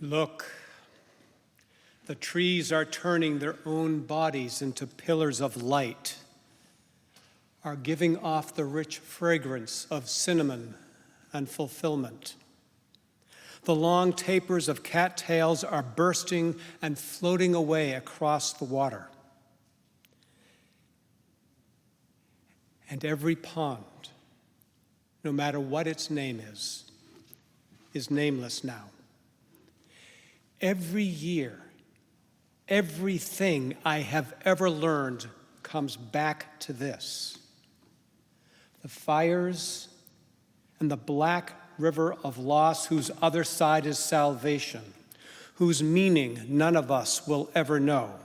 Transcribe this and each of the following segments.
Look, the trees are turning their own bodies into pillars of light, are giving off the rich fragrance of cinnamon and fulfillment. The long tapers of cattails are bursting and floating away across the water. And every pond, no matter what its name is nameless now. Every year, everything I have ever learned comes back to this. The fires and the black river of loss whose other side is salvation, whose meaning none of us will ever know.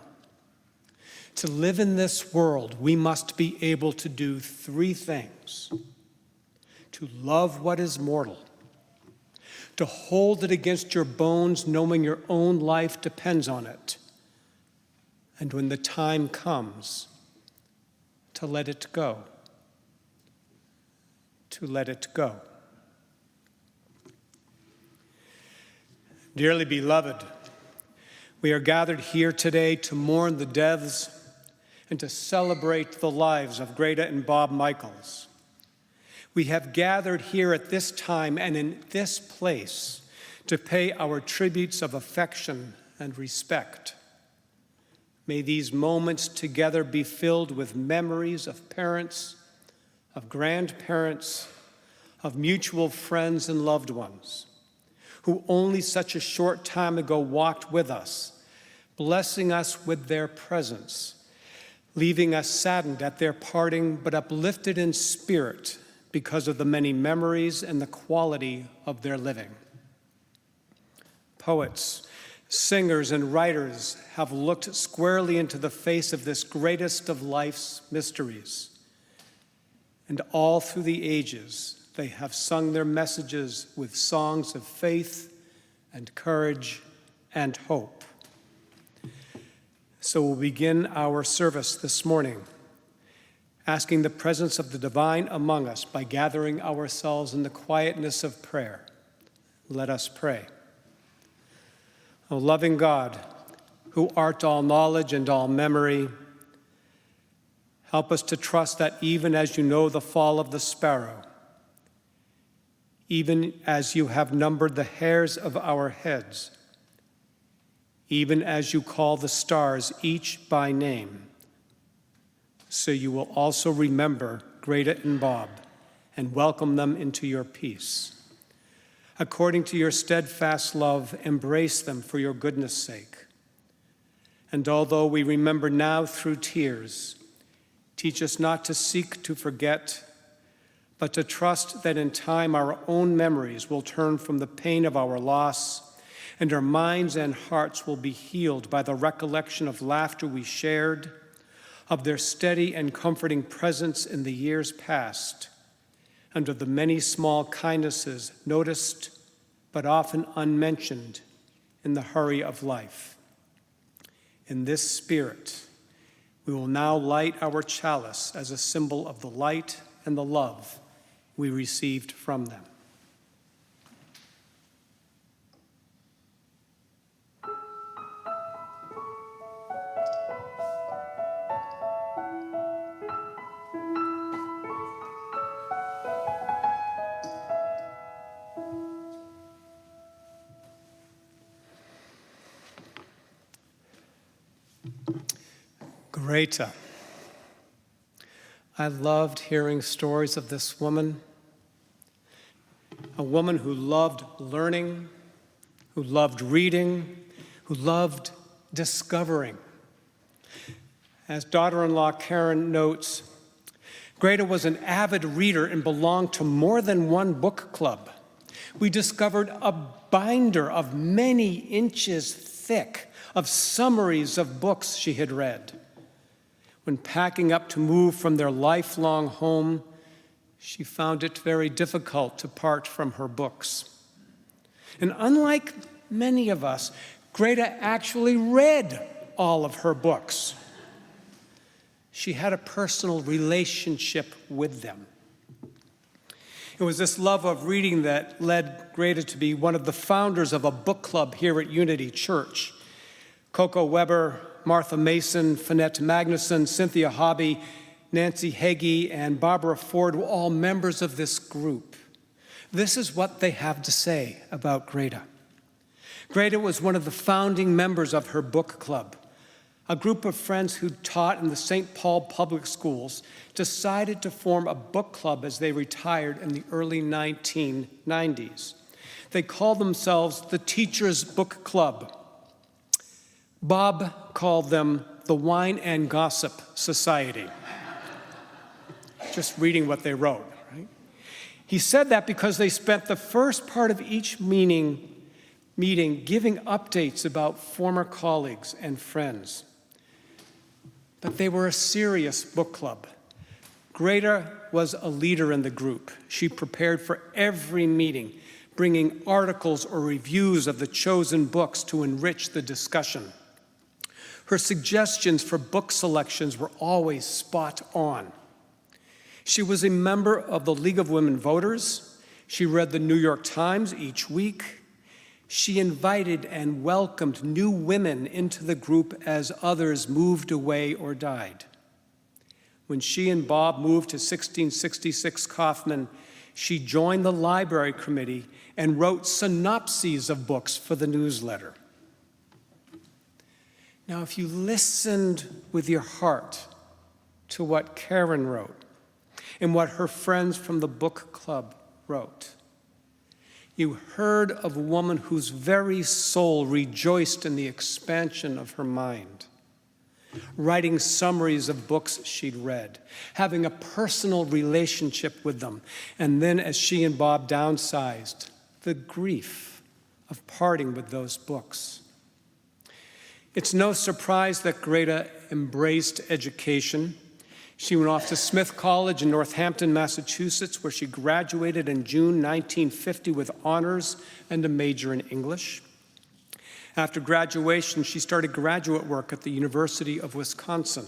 To live in this world, we must be able to do three things: to love what is mortal, to hold it against your bones knowing your own life depends on it, and when the time comes, to let it go. To let it go. Dearly beloved, we are gathered here today to mourn the deaths and to celebrate the lives of Greta and Bob Michaels. We have gathered here at this time and in this place to pay our tributes of affection and respect. May these moments together be filled with memories of parents, of grandparents, of mutual friends and loved ones, who only such a short time ago walked with us, blessing us with their presence, leaving us saddened at their parting, but uplifted in spirit because of the many memories and the quality of their living. Poets, singers, and writers have looked squarely into the face of this greatest of life's mysteries. And all through the ages, they have sung their messages with songs of faith and courage and hope. So we'll begin our service this morning, asking the presence of the divine among us by gathering ourselves in the quietness of prayer. Let us pray. O loving God, who art all knowledge and all memory, help us to trust that even as you know the fall of the sparrow, even as you have numbered the hairs of our heads, even as you call the stars each by name, so you will also remember Greta and Bob and welcome them into your peace. According to your steadfast love, embrace them for your goodness' sake. And although we remember now through tears, teach us not to seek to forget, but to trust that in time our own memories will turn from the pain of our loss, and our minds and hearts will be healed by the recollection of laughter we shared, of their steady and comforting presence in the years past, and of the many small kindnesses noticed but often unmentioned in the hurry of life. In this spirit, we will now light our chalice as a symbol of the light and the love we received from them. Greta. I loved hearing stories of this woman, a woman who loved learning, who loved reading, who loved discovering. As daughter-in-law Karen notes, Greta was an avid reader and belonged to more than one book club. We discovered a binder of many inches thick of summaries of books she had read. When packing up to move from their lifelong home, she found it very difficult to part from her books. And unlike many of us, Greta actually read all of her books. She had a personal relationship with them. It was this love of reading that led Greta to be one of the founders of a book club here at Unity Church. Coco Weber, Martha Mason, Finette Magnuson, Cynthia Hobby, Nancy Hagee, and Barbara Ford were all members of this group. This is what they have to say about Greta. Greta was one of the founding members of her book club. A group of friends who taught in the St. Paul public schools decided to form a book club as they retired in the early 1990s. They called themselves the Teachers Book Club. Bob called them the Wine and Gossip Society. Just reading what they wrote, right? He said that because they spent the first part of each meeting giving updates about former colleagues and friends. But they were a serious book club. Greta was a leader in the group. She prepared for every meeting, bringing articles or reviews of the chosen books to enrich the discussion. Her suggestions for book selections were always spot on. She was a member of the League of Women Voters. She read the New York Times each week. She invited and welcomed new women into the group as others moved away or died. When she and Bob moved to 1666 Kaufman, she joined the library committee and wrote synopses of books for the newsletter. Now, if you listened with your heart to what Karen wrote and what her friends from the book club wrote, you heard of a woman whose very soul rejoiced in the expansion of her mind, writing summaries of books she'd read, having a personal relationship with them, and then as she and Bob downsized, the grief of parting with those books. It's no surprise that Greta embraced education. She went off to Smith College in Northampton, Massachusetts, where she graduated in June 1950 with honors and a major in English. After graduation, she started graduate work at the University of Wisconsin.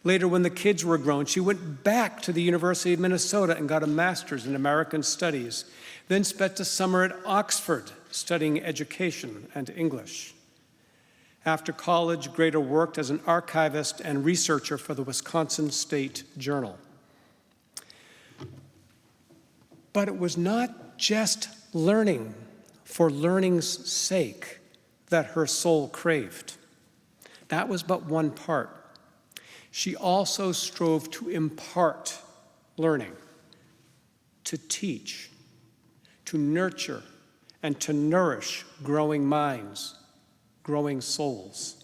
Later, when the kids were grown, she went back to the University of Minnesota and got a master's in American Studies, then spent a summer at Oxford studying education and English. After college, Greta worked as an archivist and researcher for the Wisconsin State Journal. But it was not just learning for learning's sake that her soul craved. That was but one part. She also strove to impart learning, to teach, to nurture, and to nourish growing minds, growing souls.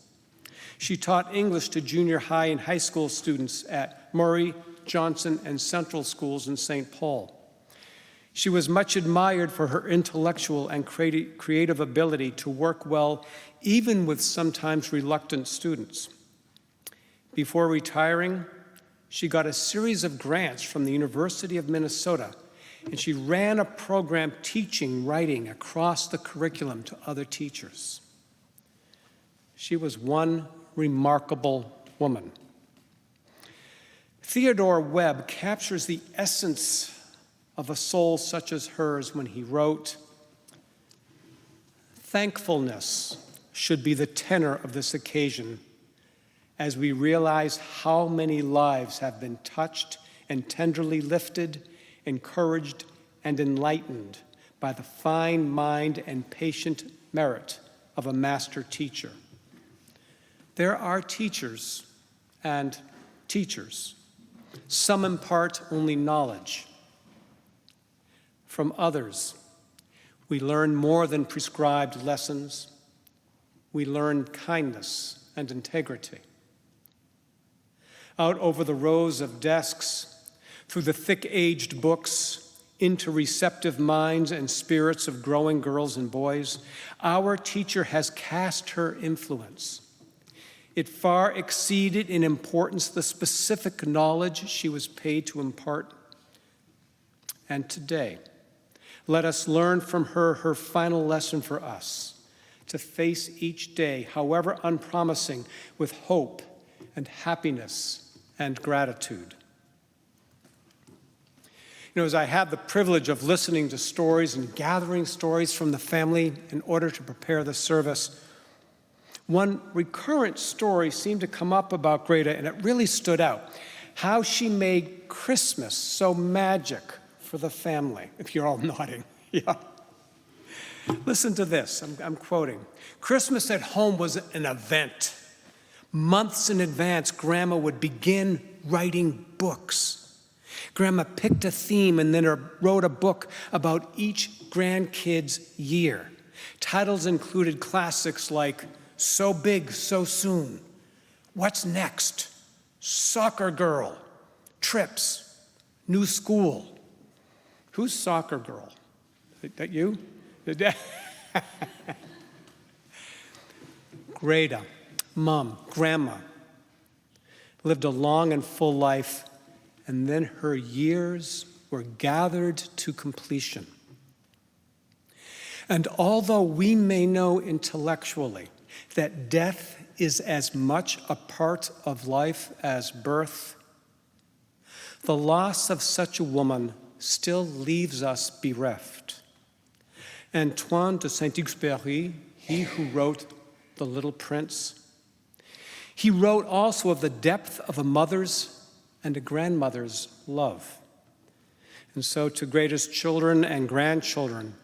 She taught English to junior high and high school students at Murray, Johnson, and Central Schools in St. Paul. She was much admired for her intellectual and creative ability to work well, even with sometimes reluctant students. Before retiring, she got a series of grants from the University of Minnesota, and she ran a program teaching writing across the curriculum to other teachers. She was one remarkable woman. Theodore Webb captures the essence of a soul such as hers when he wrote, "Thankfulness should be the tenor of this occasion as we realize how many lives have been touched and tenderly lifted, encouraged, and enlightened by the fine mind and patient merit of a master teacher." There are teachers and teachers. Some impart only knowledge. From others, we learn more than prescribed lessons. We learn kindness and integrity. Out over the rows of desks, through the thick-aged books, into receptive minds and spirits of growing girls and boys, our teacher has cast her influence. It far exceeded in importance the specific knowledge she was paid to impart. And today, let us learn from her final lesson for us, to face each day, however unpromising, with hope and happiness and gratitude. As I had the privilege of listening to stories and gathering stories from the family in order to prepare the service, one recurrent story seemed to come up about Greta, and it really stood out. How she made Christmas so magic for the family. If you're all nodding, yeah. Listen to this, I'm quoting. Christmas at home was an event. Months in advance, Grandma would begin writing books. Grandma picked a theme and then wrote a book about each grandkid's year. Titles included classics like So Big, So Soon, What's Next, Soccer Girl, Trips, New School. Who's Soccer Girl? Is that you? Greta, Mom, Grandma, lived a long and full life, and then her years were gathered to completion. And although we may know intellectually that death is as much a part of life as birth, the loss of such a woman still leaves us bereft. Antoine de Saint-Exupéry, he who wrote The Little Prince, he wrote also of the depth of a mother's and a grandmother's love. And so to Greta's children and grandchildren,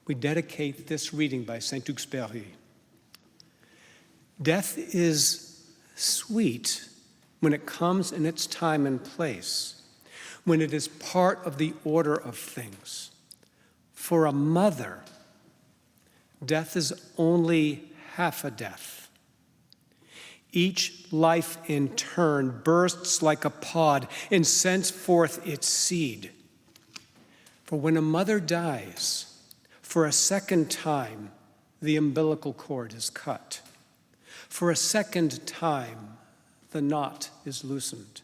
we dedicate this reading by Saint-Exupéry. Death is sweet when it comes in its time and place, when it is part of the order of things. For a mother, death is only half a death. Each life in turn bursts like a pod and sends forth its seed. For when a mother dies, for a second time, the umbilical cord is cut. For a second time, the knot is loosened,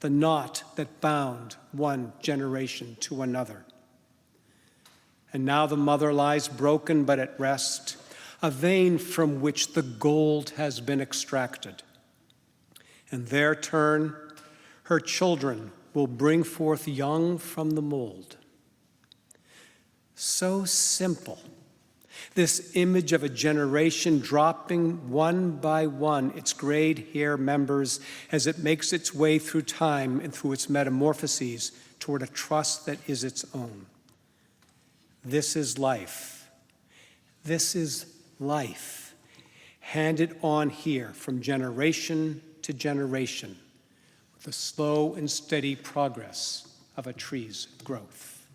the knot that bound one generation to another. And now the mother lies broken but at rest, a vein from which the gold has been extracted. In their turn, her children will bring forth young from the mold. So simple, this image of a generation dropping one by one its grayed hair members as it makes its way through time and through its metamorphoses toward a trust that is its own. This is life. This is life, handed on here from generation to generation, with the slow and steady progress of a tree's growth.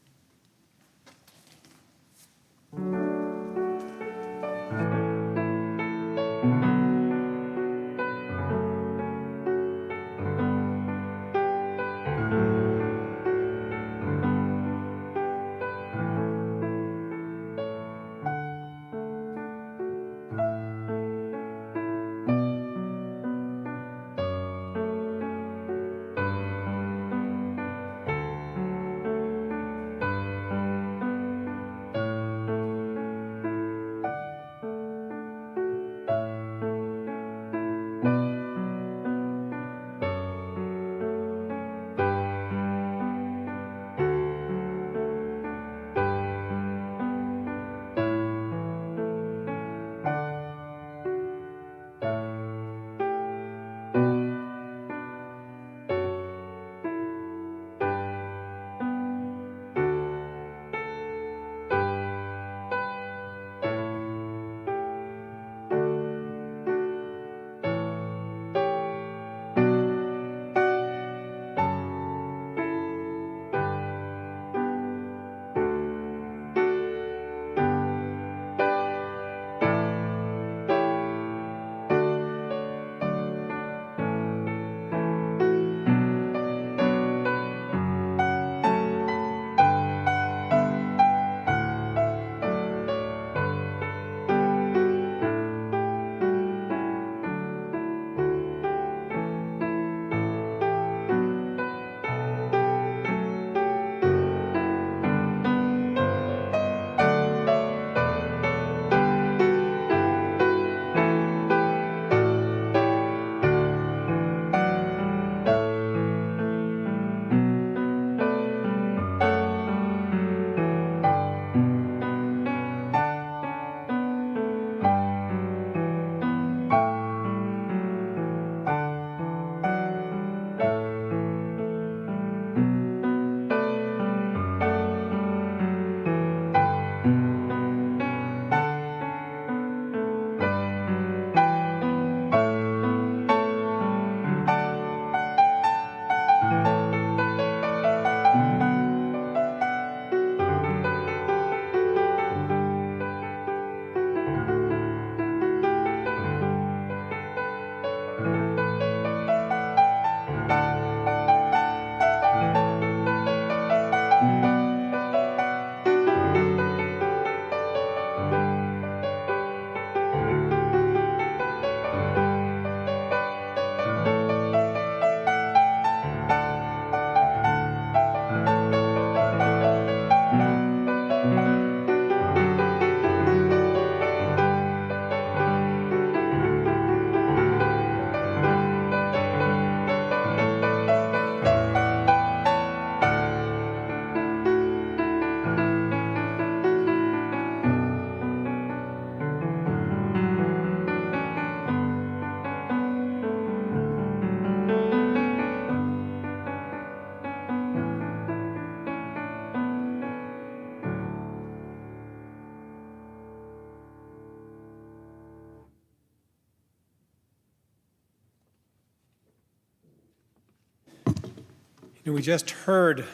We just heard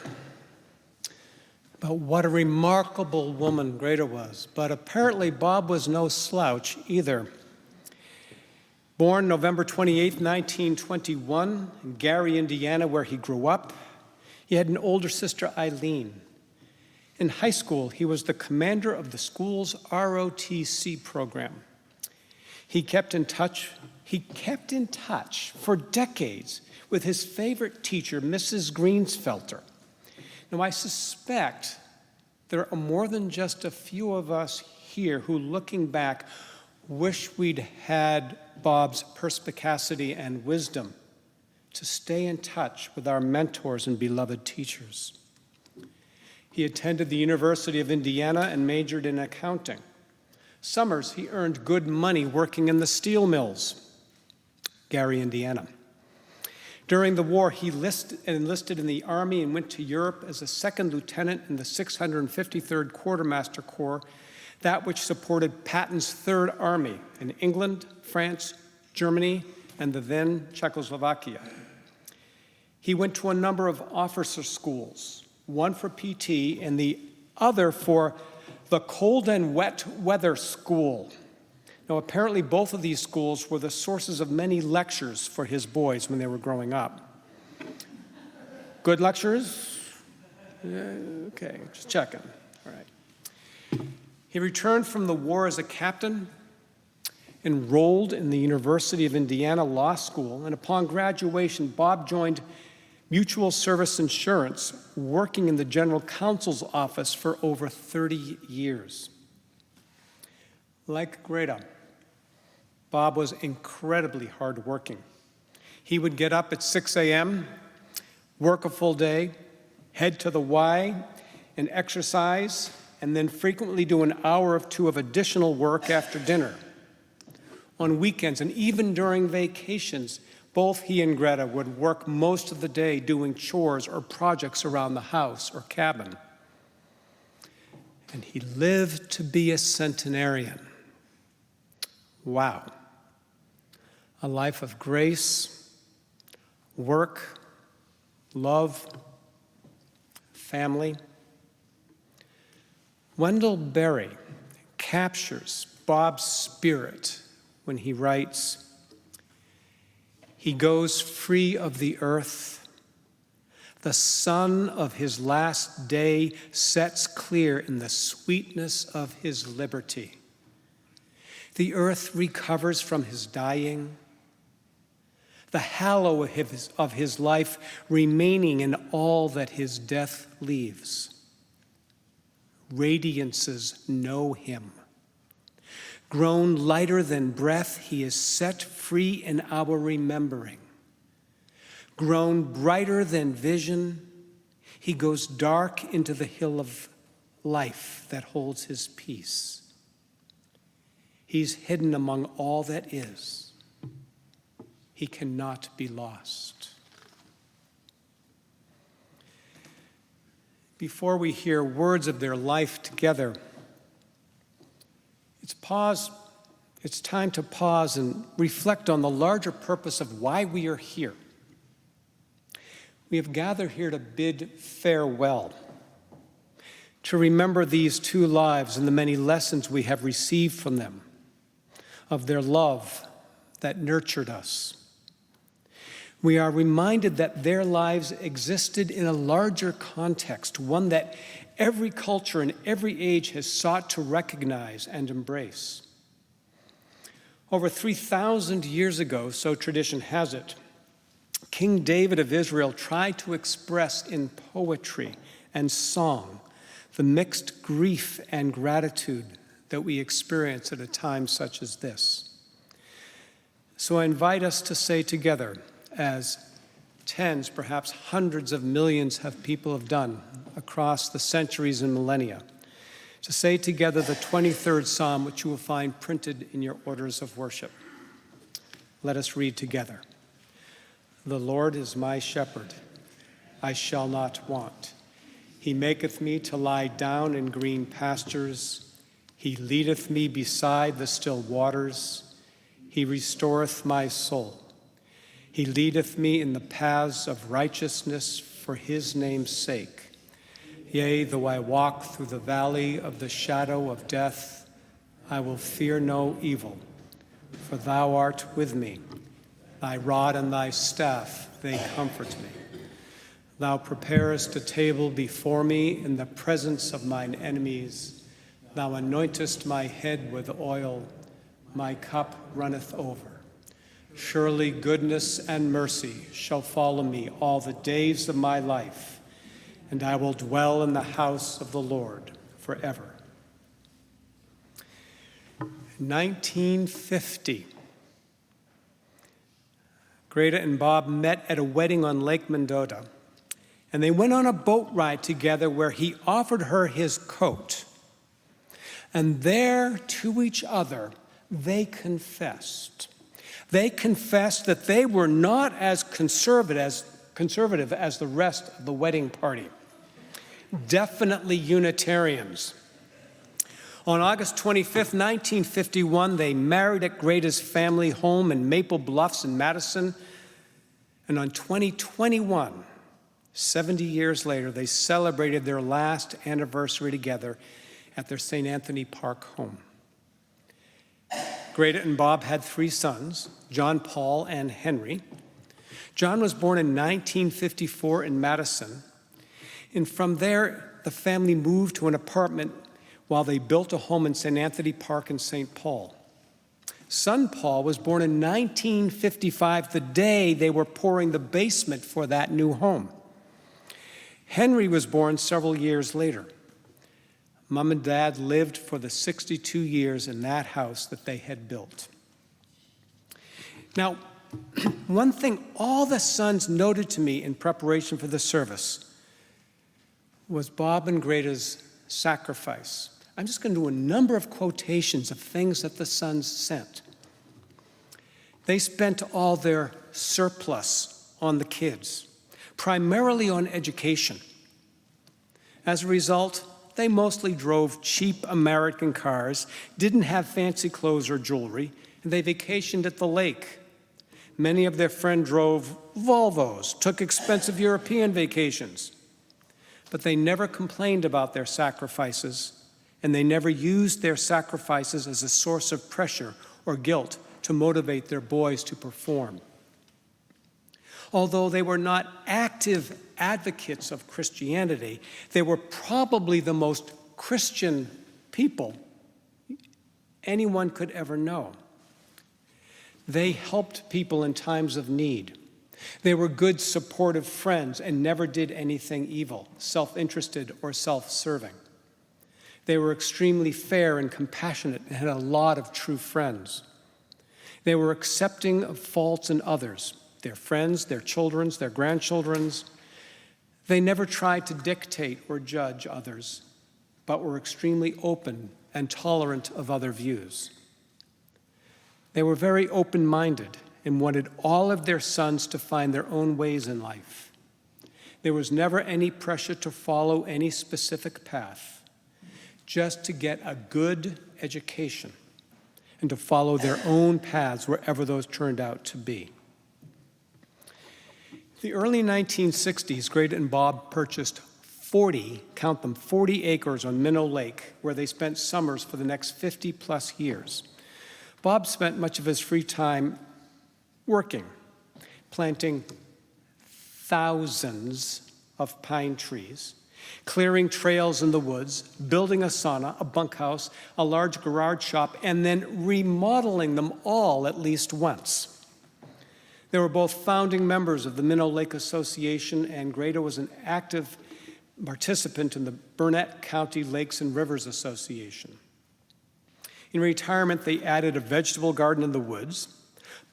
about what a remarkable woman Greta was, but apparently Bob was no slouch either. Born November 28, 1921, in Gary, Indiana, where he grew up, he had an older sister, Eileen. In high school, he was the commander of the school's ROTC program. He kept in touch for decades with his favorite teacher, Mrs. Greensfelter. Now, I suspect there are more than just a few of us here who, looking back, wish we'd had Bob's perspicacity and wisdom to stay in touch with our mentors and beloved teachers. He attended the University of Indiana and majored in accounting. Summers, he earned good money working in the steel mills, Gary, Indiana. During the war, he enlisted in the Army and went to Europe as a second lieutenant in the 653rd Quartermaster Corps, that which supported Patton's Third Army in England, France, Germany, and the then Czechoslovakia. He went to a number of officer schools, one for PT and the other for the Cold and Wet Weather School. Now, apparently both of these schools were the sources of many lectures for his boys when they were growing up. Good lectures? Okay, just checking. All right. He returned from the war as a captain, enrolled in the University of Indiana Law School, and upon graduation, Bob joined Mutual Service Insurance, working in the General Counsel's office for over 30 years. Like Greta, Bob was incredibly hardworking. He would get up at 6 a.m., work a full day, head to the Y, and exercise, and then frequently do an hour or two of additional work after dinner. On weekends and even during vacations, both he and Greta would work most of the day doing chores or projects around the house or cabin. And he lived to be a centenarian. Wow. A life of grace, work, love, family. Wendell Berry captures Bob's spirit when he writes, "He goes free of the earth. The sun of his last day sets clear in the sweetness of his liberty. The earth recovers from his dying, the hallow of his life remaining in all that his death leaves. Radiances know him. Grown lighter than breath, he is set free in our remembering. Grown brighter than vision, he goes dark into the hill of life that holds his peace. He's hidden among all that is. He cannot be lost." Before we hear words of their life together, it's time to pause and reflect on the larger purpose of why we are here. We have gathered here to bid farewell, to remember these two lives and the many lessons we have received from them, of their love that nurtured us. We are reminded that their lives existed in a larger context, one that every culture and every age has sought to recognize and embrace. Over 3,000 years ago, so tradition has it, King David of Israel tried to express in poetry and song the mixed grief and gratitude that we experience at a time such as this. So I invite us to say together, as tens, perhaps hundreds of millions of people have done across the centuries and millennia, to say together the 23rd Psalm, which you will find printed in your orders of worship. Let us read together. "The Lord is my shepherd, I shall not want. He maketh me to lie down in green pastures. He leadeth me beside the still waters. He restoreth my soul. He leadeth me in the paths of righteousness for for his name's sake. Yea, though I walk through the valley of the shadow of death, I will fear no evil, for thou art with me. Thy rod and thy staff, they comfort me. Thou preparest a table before me in the presence of mine enemies. Thou anointest my head with oil, my cup runneth over. Surely goodness and mercy shall follow me all the days of my life, and I will dwell in the house of the Lord forever. 1950. Greta and Bob met at a wedding on Lake Mendota, and they went on a boat ride together where he offered her his coat. And there, to each other, they confessed. They confessed that they were not as conservative as the rest of the wedding party. Definitely Unitarians. On August 25th, 1951, they married at Greta's family home in Maple Bluffs in Madison. And on 2021, 70 years later, they celebrated their last anniversary together at their St. Anthony Park home. Greta and Bob had 3 sons, John, Paul, and Henry. John was born in 1954 in Madison, and from there, the family moved to an apartment while they built a home in St. Anthony Park in St. Paul. Son Paul was born in 1955, the day they were pouring the basement for that new home. Henry was born several years later. Mom and Dad lived for the 62 years in that house that they had built. Now, one thing all the sons noted to me in preparation for the service was Bob and Greta's sacrifice. I'm just going to do a number of quotations of things that the sons sent. They spent all their surplus on the kids, primarily on education. As a result, they mostly drove cheap American cars, didn't have fancy clothes or jewelry, and they vacationed at the lake. Many of their friends drove Volvos, took expensive European vacations. But they never complained about their sacrifices, and they never used their sacrifices as a source of pressure or guilt to motivate their boys to perform. Although they were not active advocates of Christianity, they were probably the most Christian people anyone could ever know. They helped people in times of need. They were good, supportive friends and never did anything evil, self-interested or self-serving. They were extremely fair and compassionate and had a lot of true friends. They were accepting of faults in others, their friends, their children's, their grandchildren's. They never tried to dictate or judge others, but were extremely open and tolerant of other views. They were very open-minded and wanted all of their sons to find their own ways in life. There was never any pressure to follow any specific path, just to get a good education and to follow their own paths wherever those turned out to be. The early 1960s, Greta and Bob purchased 40 acres on Minnow Lake, where they spent summers for the next 50-plus years. Bob spent much of his free time working, planting thousands of pine trees, clearing trails in the woods, building a sauna, a bunkhouse, a large garage shop, and then remodeling them all at least once. They were both founding members of the Minnow Lake Association, and Greta was an active participant in the Burnett County Lakes and Rivers Association. In retirement, they added a vegetable garden in the woods.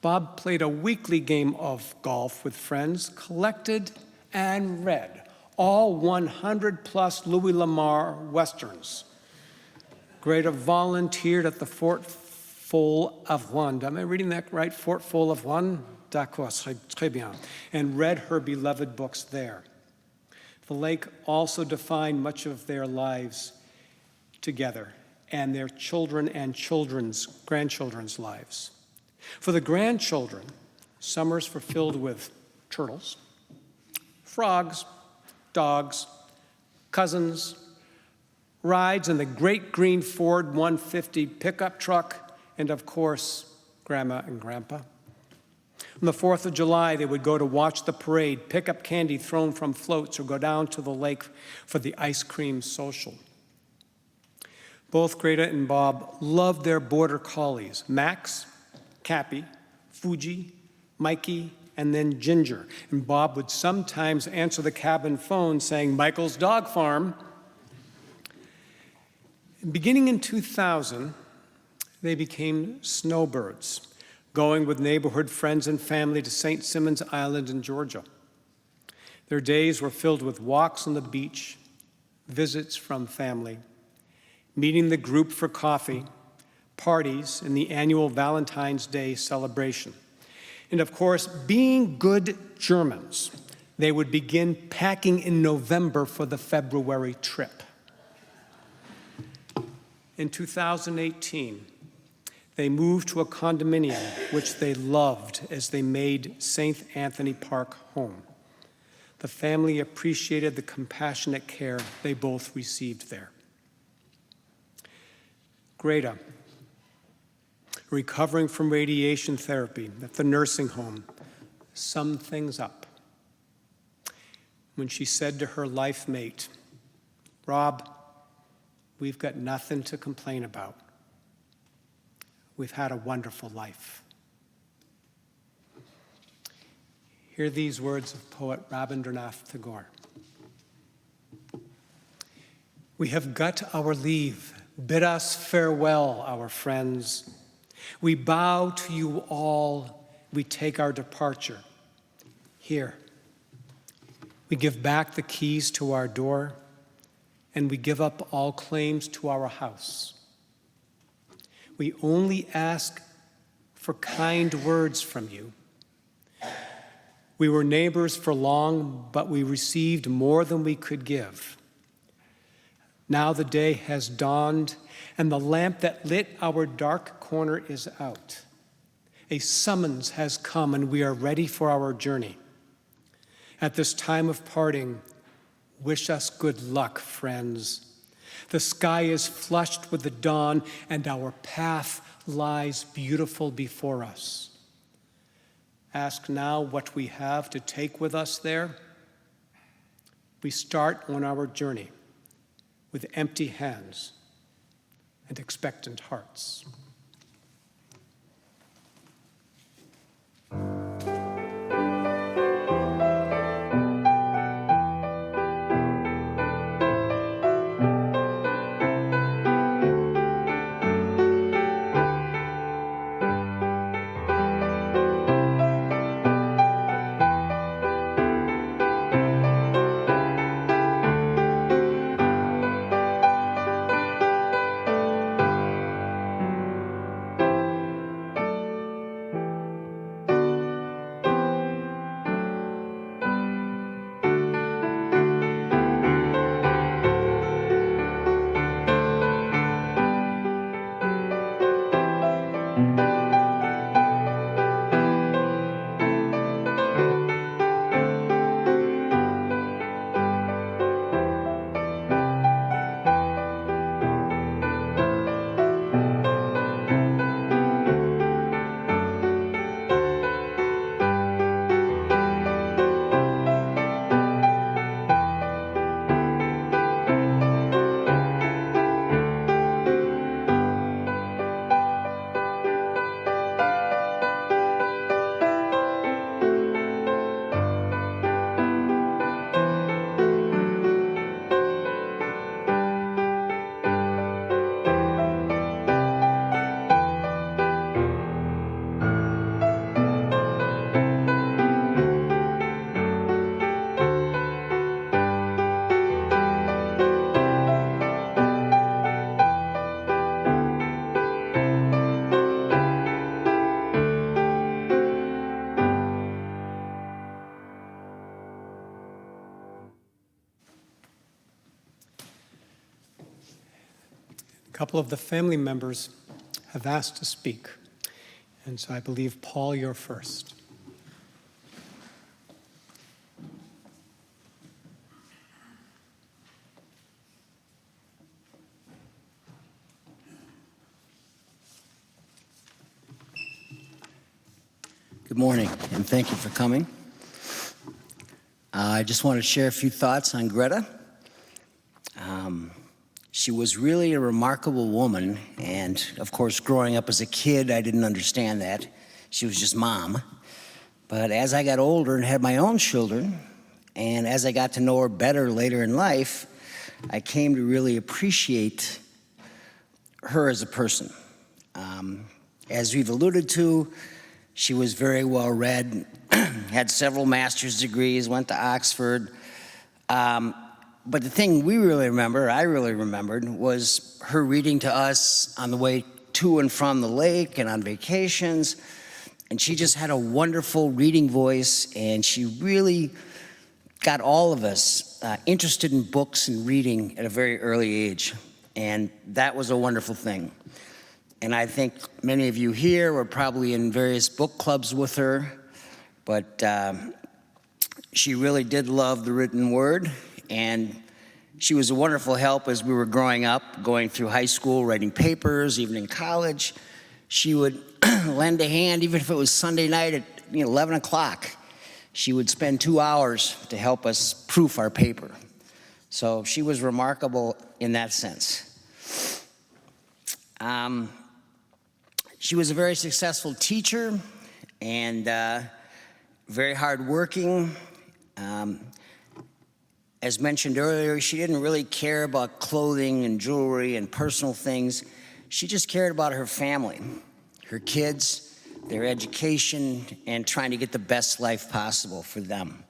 Bob played a weekly game of golf with friends, collected and read all 100-plus Louis Lamar Westerns. Greta volunteered at the Fort Folle-Avouin. Am I reading that right? Fort Folle-Avouin? D'accord, très bien. And read her beloved books there. The lake also defined much of their lives together and their children and grandchildren's lives. For the grandchildren, summers were filled with turtles, frogs, dogs, cousins, rides in the great green Ford 150 pickup truck, and of course, Grandma and Grandpa. On the 4th of July, they would go to watch the parade, pick up candy thrown from floats, or go down to the lake for the ice cream social. Both Greta and Bob loved their border collies, Max, Cappy, Fuji, Mikey, and then Ginger. And Bob would sometimes answer the cabin phone saying, "Michael's Dog Farm." Beginning in 2000, they became snowbirds, going with neighborhood friends and family to St. Simons Island in Georgia. Their days were filled with walks on the beach, visits from family, meeting the group for coffee, parties, and the annual Valentine's Day celebration. And of course, being good Germans, they would begin packing in November for the February trip. In 2018, they moved to a condominium which they loved as they made St. Anthony Park home. The family appreciated the compassionate care they both received there. Greta, recovering from radiation therapy at the nursing home, summed things up when she said to her life mate, "Rob, we've got nothing to complain about. We've had a wonderful life." Hear these words of poet Rabindranath Tagore. "We have got our leave. Bid us farewell, our friends. We bow to you all. We take our departure. Here, we give back the keys to our door, and we give up all claims to our house. We only ask for kind words from you. We were neighbors for long, but we received more than we could give. Now the day has dawned, and the lamp that lit our dark corner is out. A summons has come, and we are ready for our journey. At this time of parting, wish us good luck, friends. The sky is flushed with the dawn, and our path lies beautiful before us. Ask now what we have to take with us there. We start on our journey with empty hands and expectant hearts." A couple of the family members have asked to speak, and so I believe, Paul, you're first. Good morning, and thank you for coming. I just want to share a few thoughts on Greta. She was really a remarkable woman, and of course, growing up as a kid, I didn't understand that. She was just mom. But as I got older and had my own children, and as I got to know her better later in life, I came to really appreciate her as a person. As we've alluded to, she was very well read, had several master's degrees, went to Oxford. But the thing I really remembered, was her reading to us on the way to and from the lake and on vacations. And she just had a wonderful reading voice, and she really got all of us interested in books and reading at a very early age. And that was a wonderful thing. And I think many of you here were probably in various book clubs with her, but she really did love the written word, and she was a wonderful help as we were growing up, going through high school, writing papers, even in college. She would lend a hand, even if it was Sunday night at 11 o'clock. She would spend 2 hours to help us proof our paper. So she was remarkable in that sense. She was a very successful teacher and very hardworking. As mentioned earlier, she didn't really care about clothing and jewelry and personal things. She just cared about her family, her kids, their education, and trying to get the best life possible for them.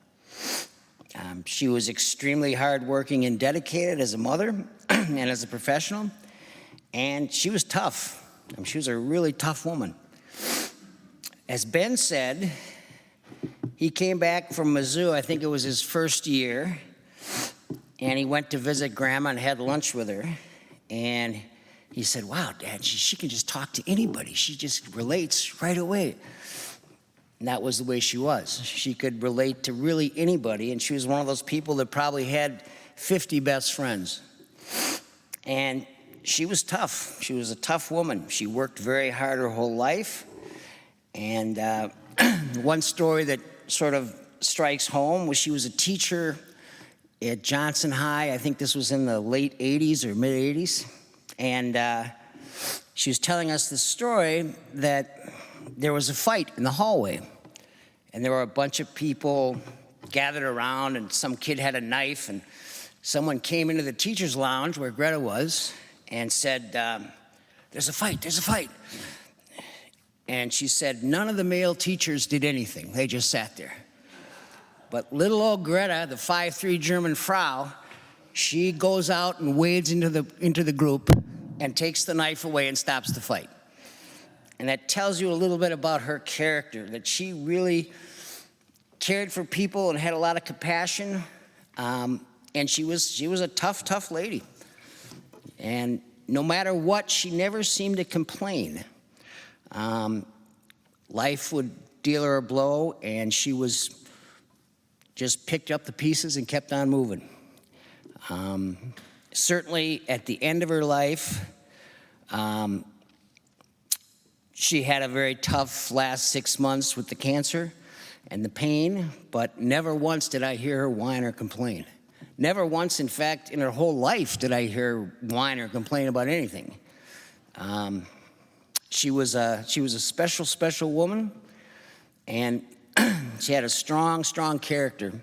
She was extremely hardworking and dedicated as a mother and as a professional, and she was tough. She was a really tough woman. As Ben said, he came back from Mizzou, I think it was his first year, and he went to visit Grandma and had lunch with her. And he said, wow, Dad, she can just talk to anybody. She just relates right away. And that was the way she was. She could relate to really anybody, and she was one of those people that probably had 50 best friends. And she was tough. She was a tough woman. She worked very hard her whole life. And one story that sort of strikes home was she was a teacher at Johnson High. I think this was in the late 80s or mid 80s. And she was telling us the story that there was a fight in the hallway. And there were a bunch of people gathered around, and some kid had a knife, and someone came into the teacher's lounge where Greta was and said, there's a fight. And she said, none of the male teachers did anything. They just sat there. But little old Greta, the 5'3" German Frau, she goes out and wades into the group and takes the knife away and stops the fight. And that tells you a little bit about her character, that she really cared for people and had a lot of compassion. And she was a tough lady. And no matter what, she never seemed to complain. Life would deal her a blow, and she was just picked up the pieces and kept on moving. Certainly at the end of her life, she had a very tough last 6 months with the cancer and the pain, but never once did I hear her whine or complain. Never once, in fact, in her whole life did I hear her whine or complain about anything. She was a special woman, and she had a strong character.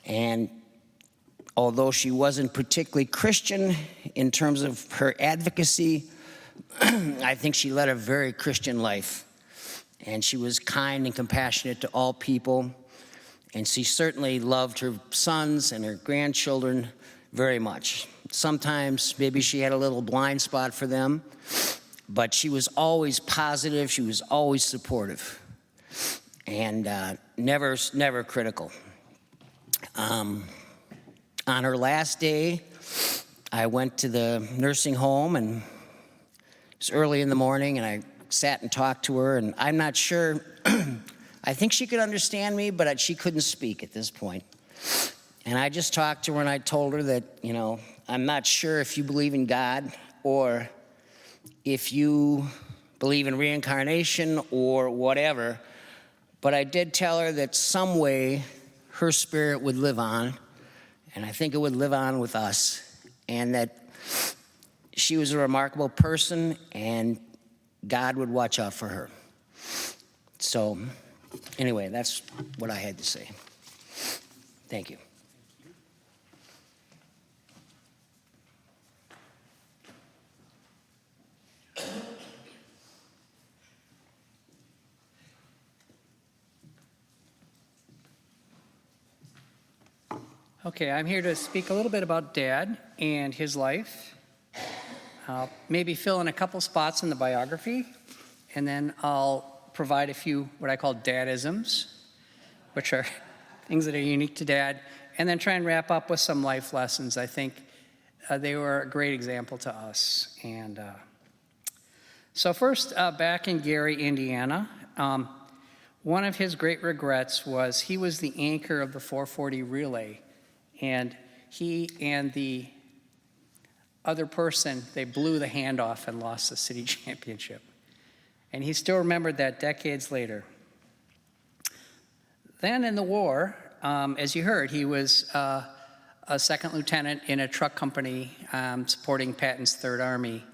And although she wasn't particularly Christian in terms of her advocacy, I think she led a very Christian life. And she was kind and compassionate to all people. And she certainly loved her sons and her grandchildren very much. Sometimes maybe she had a little blind spot for them, but she was always positive, she was always supportive, and never critical. On her last day, I went to the nursing home, and it was early in the morning, and I sat and talked to her, and I'm not sure, I think she could understand me, but she couldn't speak at this point. And I just talked to her, and I told her that, I'm not sure if you believe in God or if you believe in reincarnation or whatever, But I did tell her that some way her spirit would live on, and I think it would live on with us, and that she was a remarkable person, and God would watch out for her. So, anyway, that's what I had to say. Thank you. Okay, I'm here to speak a little bit about Dad and his life. I'll maybe fill in a couple spots in the biography, and then I'll provide a few what I call Dadisms, which are things that are unique to Dad, and then try and wrap up with some life lessons. I think they were a great example to us. And so first, back in Gary, Indiana, one of his great regrets was he was the anchor of the 440 relay, and he and the other person, they blew the handoff and lost the city championship. And he still remembered that decades later. Then in the war, as you heard, he was a second lieutenant in a truck company supporting Patton's Third Army.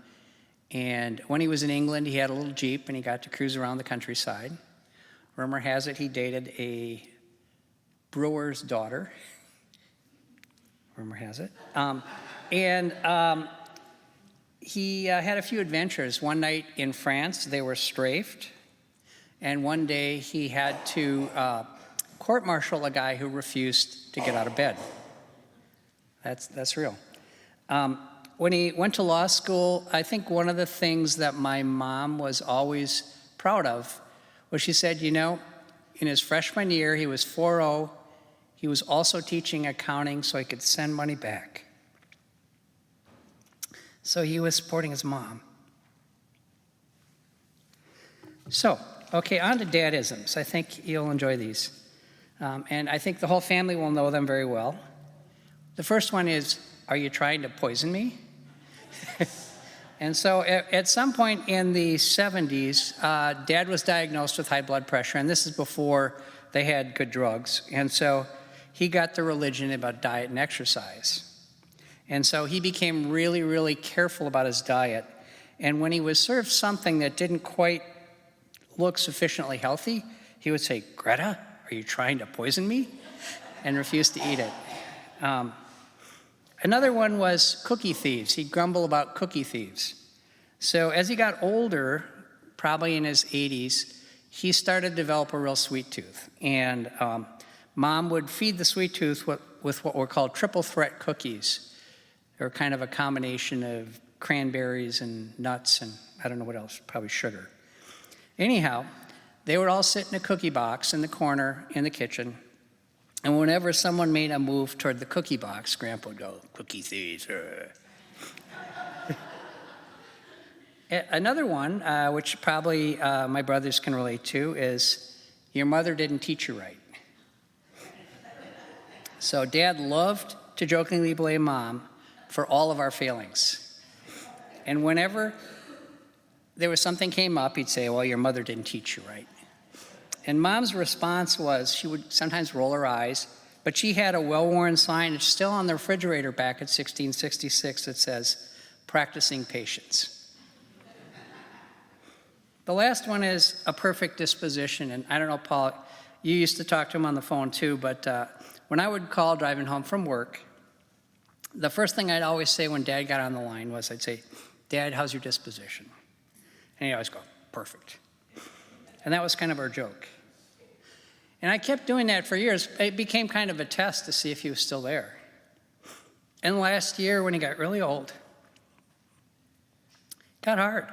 And when he was in England, he had a little Jeep and he got to cruise around the countryside. Rumor has it he dated a brewer's daughter. Rumor has it. He had a few adventures. One night in France, they were strafed. And one day he had to court-martial a guy who refused to get out of bed. That's real. When he went to law school, I think one of the things that my mom was always proud of was she said, you know, in his freshman year, he was 4.0. He was also teaching accounting so he could send money back. So he was supporting his mom. So, okay, on to Dadisms. I think you'll enjoy these. And I think the whole family will know them very well. The first one is, are you trying to poison me? And so at some point in the 70s, Dad was diagnosed with high blood pressure, and this is before they had good drugs. And so he got the religion about diet and exercise. And so he became really, really careful about his diet. And when he was served something that didn't quite look sufficiently healthy, he would say, Greta, are you trying to poison me? And refuse to eat it. Another one was cookie thieves. He'd grumble about cookie thieves. So as he got older, probably in his 80s, he started to develop a real sweet tooth. And Mom would feed the sweet tooth with what were called triple threat cookies. They were kind of a combination of cranberries and nuts and I don't know what else, probably sugar. Anyhow, they would all sit in a cookie box in the corner in the kitchen. And whenever someone made a move toward the cookie box, Grandpa would go, cookie thieves. Another one, which probably my brothers can relate to, is your mother didn't teach you right. So Dad loved to jokingly blame Mom for all of our failings. And whenever there was something came up, he'd say, well, your mother didn't teach you right. And Mom's response was, she would sometimes roll her eyes, but she had a well-worn sign, it's still on the refrigerator back at 1666, that says, practicing patience. The last one is a perfect disposition, and I don't know, Paul, you used to talk to him on the phone too, but when I would call driving home from work, the first thing I'd always say when Dad got on the line was, I'd say, Dad, how's your disposition? And he'd always go, perfect. And that was kind of our joke. And I kept doing that for years. It became kind of a test to see if he was still there. And last year, when he got really old, it got hard.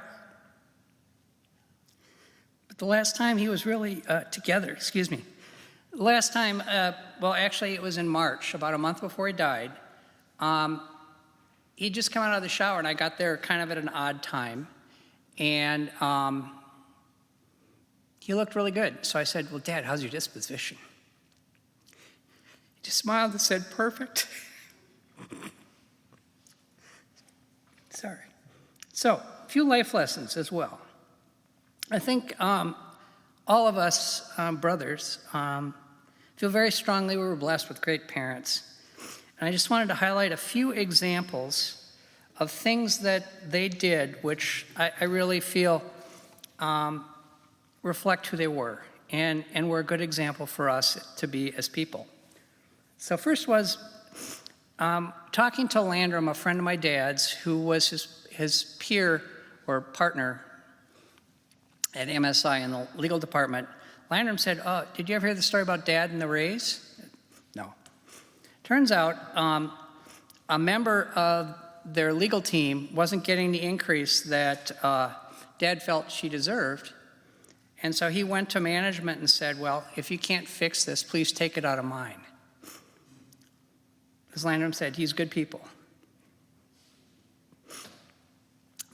But the last time he was really together, the last time, well, actually, it was in March, about a month before he died. He'd just come out of the shower, and I got there kind of at an odd time. And he looked really good. So I said, well, Dad, how's your disposition? He just smiled and said, perfect. Sorry. So, a few life lessons as well. I think all of us brothers feel very strongly we were blessed with great parents. And I just wanted to highlight a few examples of things that they did, which I really feel reflect who they were and were a good example for us to be as people. So first was talking to Landrum, a friend of my dad's, who was his peer or partner at MSI in the legal department. Landrum said, "Oh, did you ever hear the story about Dad and the raise?" No. Turns out a member of their legal team wasn't getting the increase that Dad felt she deserved. And so he went to management and said, "Well, if you can't fix this, please take it out of mine." As Landrum said, he's good people.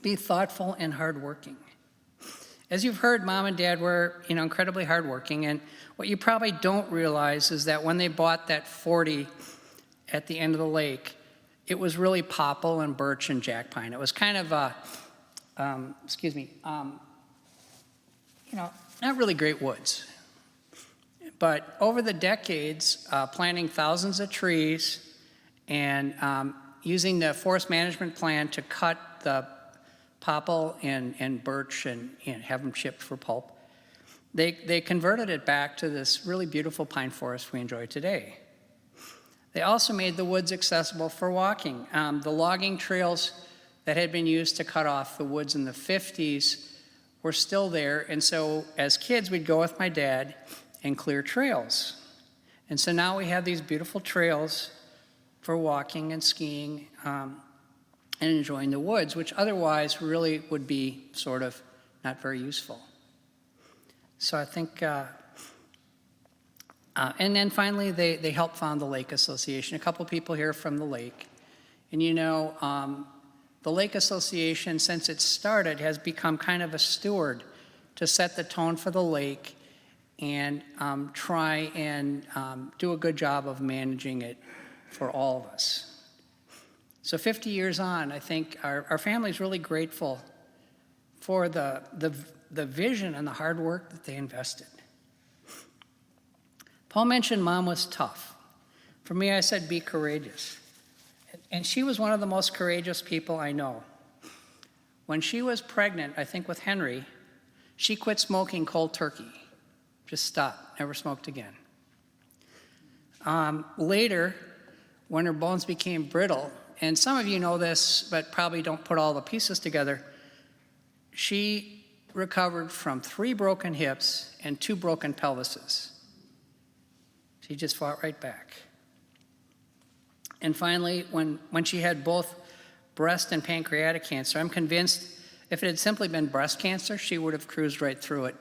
Be thoughtful and hardworking. As you've heard, Mom and Dad were, incredibly hardworking, and what you probably don't realize is that when they bought that 40 at the end of the lake, it was really popple and birch and jack pine. It was kind of not really great woods. But over the decades, planting thousands of trees and using the forest management plan to cut the popple and birch and have them shipped for pulp, they converted it back to this really beautiful pine forest we enjoy today. They also made the woods accessible for walking. The logging trails that had been used to cut off the woods in the 50s were still there, and so as kids we'd go with my dad and clear trails. And so now we have these beautiful trails for walking and skiing and enjoying the woods, which otherwise really would be sort of not very useful. So I think, and then finally they helped found the Lake Association. A couple people here from the lake. And the Lake Association, since it started, has become kind of a steward to set the tone for the lake and try and do a good job of managing it for all of us. So 50 years on, I think our family's really grateful for the vision and the hard work that they invested. Paul mentioned Mom was tough. For me, I said be courageous. And she was one of the most courageous people I know. When she was pregnant, I think with Henry, she quit smoking cold turkey. Just stopped, never smoked again. Later, when her bones became brittle, and some of you know this, but probably don't put all the pieces together, she recovered from 3 broken hips and 2 broken pelvises. She just fought right back. And finally, when she had both breast and pancreatic cancer, I'm convinced if it had simply been breast cancer, she would have cruised right through it.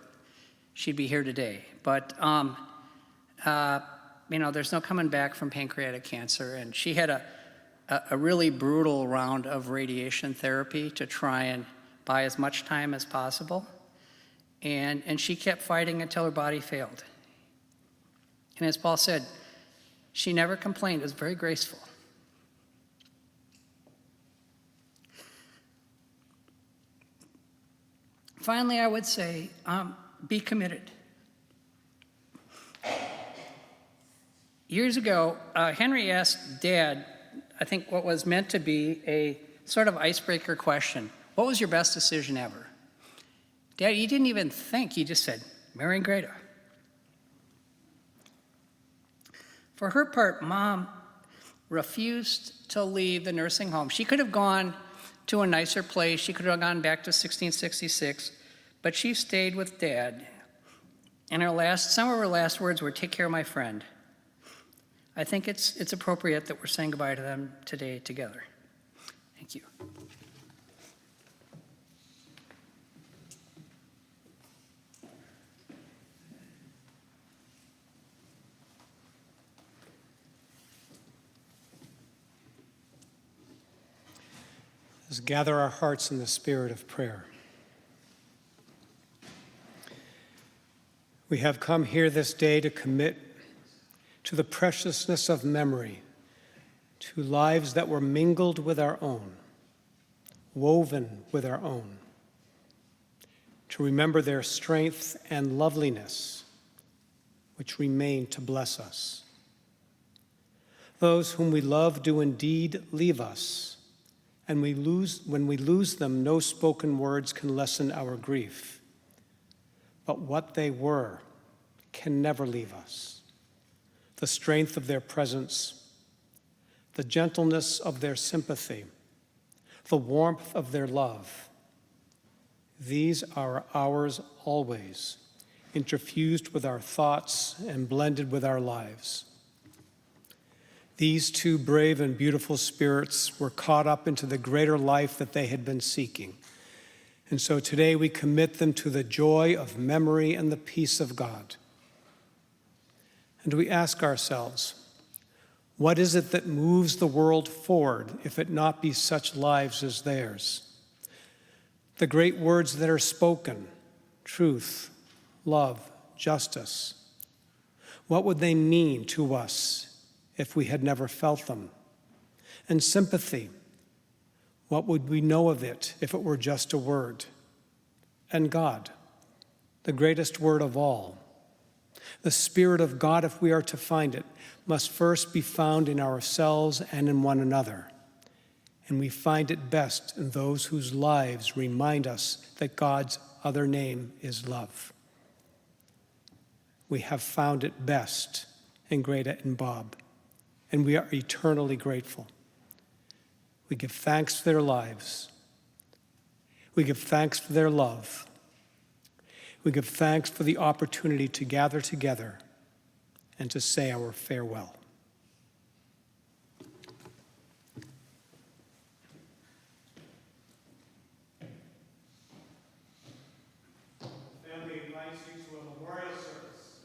She'd be here today. But, there's no coming back from pancreatic cancer. And she had a really brutal round of radiation therapy to try and buy as much time as possible. And she kept fighting until her body failed. And as Paul said, she never complained. It was very graceful. Finally, I would say, be committed. Years ago, Henry asked Dad, I think what was meant to be a sort of icebreaker question. What was your best decision ever? Dad, he didn't even think. He just said, marrying Greta. For her part, Mom refused to leave the nursing home. She could have gone to a nicer place. She could have gone back to 1666, but she stayed with Dad. And some of her last words were, "Take care of my friend." I think it's appropriate that we're saying goodbye to them today together. Thank you. Let's gather our hearts in the spirit of prayer. We have come here this day to commit to the preciousness of memory, to lives that were mingled with our own, woven with our own. to remember their strength and loveliness, which remain to bless us. Those whom we love do indeed leave us, and when we lose them, no spoken words can lessen our grief. But what they were can never leave us. The strength of their presence, the gentleness of their sympathy, the warmth of their love, these are ours always, interfused with our thoughts and blended with our lives. These two brave and beautiful spirits were caught up into the greater life that they had been seeking. And so today we commit them to the joy of memory and the peace of God. And we ask ourselves, what is it that moves the world forward if it not be such lives as theirs? The great words that are spoken, truth, love, justice, what would they mean to us if we had never felt them? And sympathy, what would we know of it if it were just a word? And God, the greatest word of all. The Spirit of God, if we are to find it, must first be found in ourselves and in one another. And we find it best in those whose lives remind us that God's other name is love. We have found it best in Greta and Bob, and we are eternally grateful. We give thanks for their lives. We give thanks for their love. We give thanks for the opportunity to gather together and to say our farewell. Family invites you to a memorial service.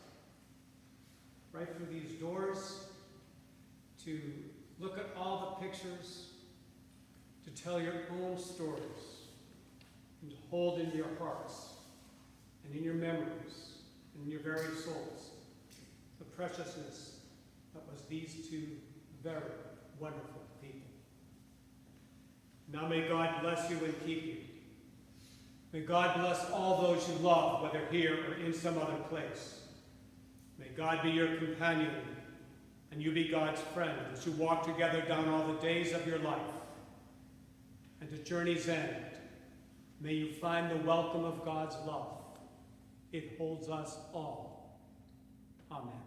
Right through these doors, to look at all the pictures, to tell your own stories, and to hold in your hearts and in your memories and in your very souls the preciousness that was these two very wonderful people. Now may God bless you and keep you. May God bless all those you love, whether here or in some other place. May God be your companion, and you be God's friend as you walk together down all the days of your life. And at journey's end, may you find the welcome of God's love. It holds us all. Amen.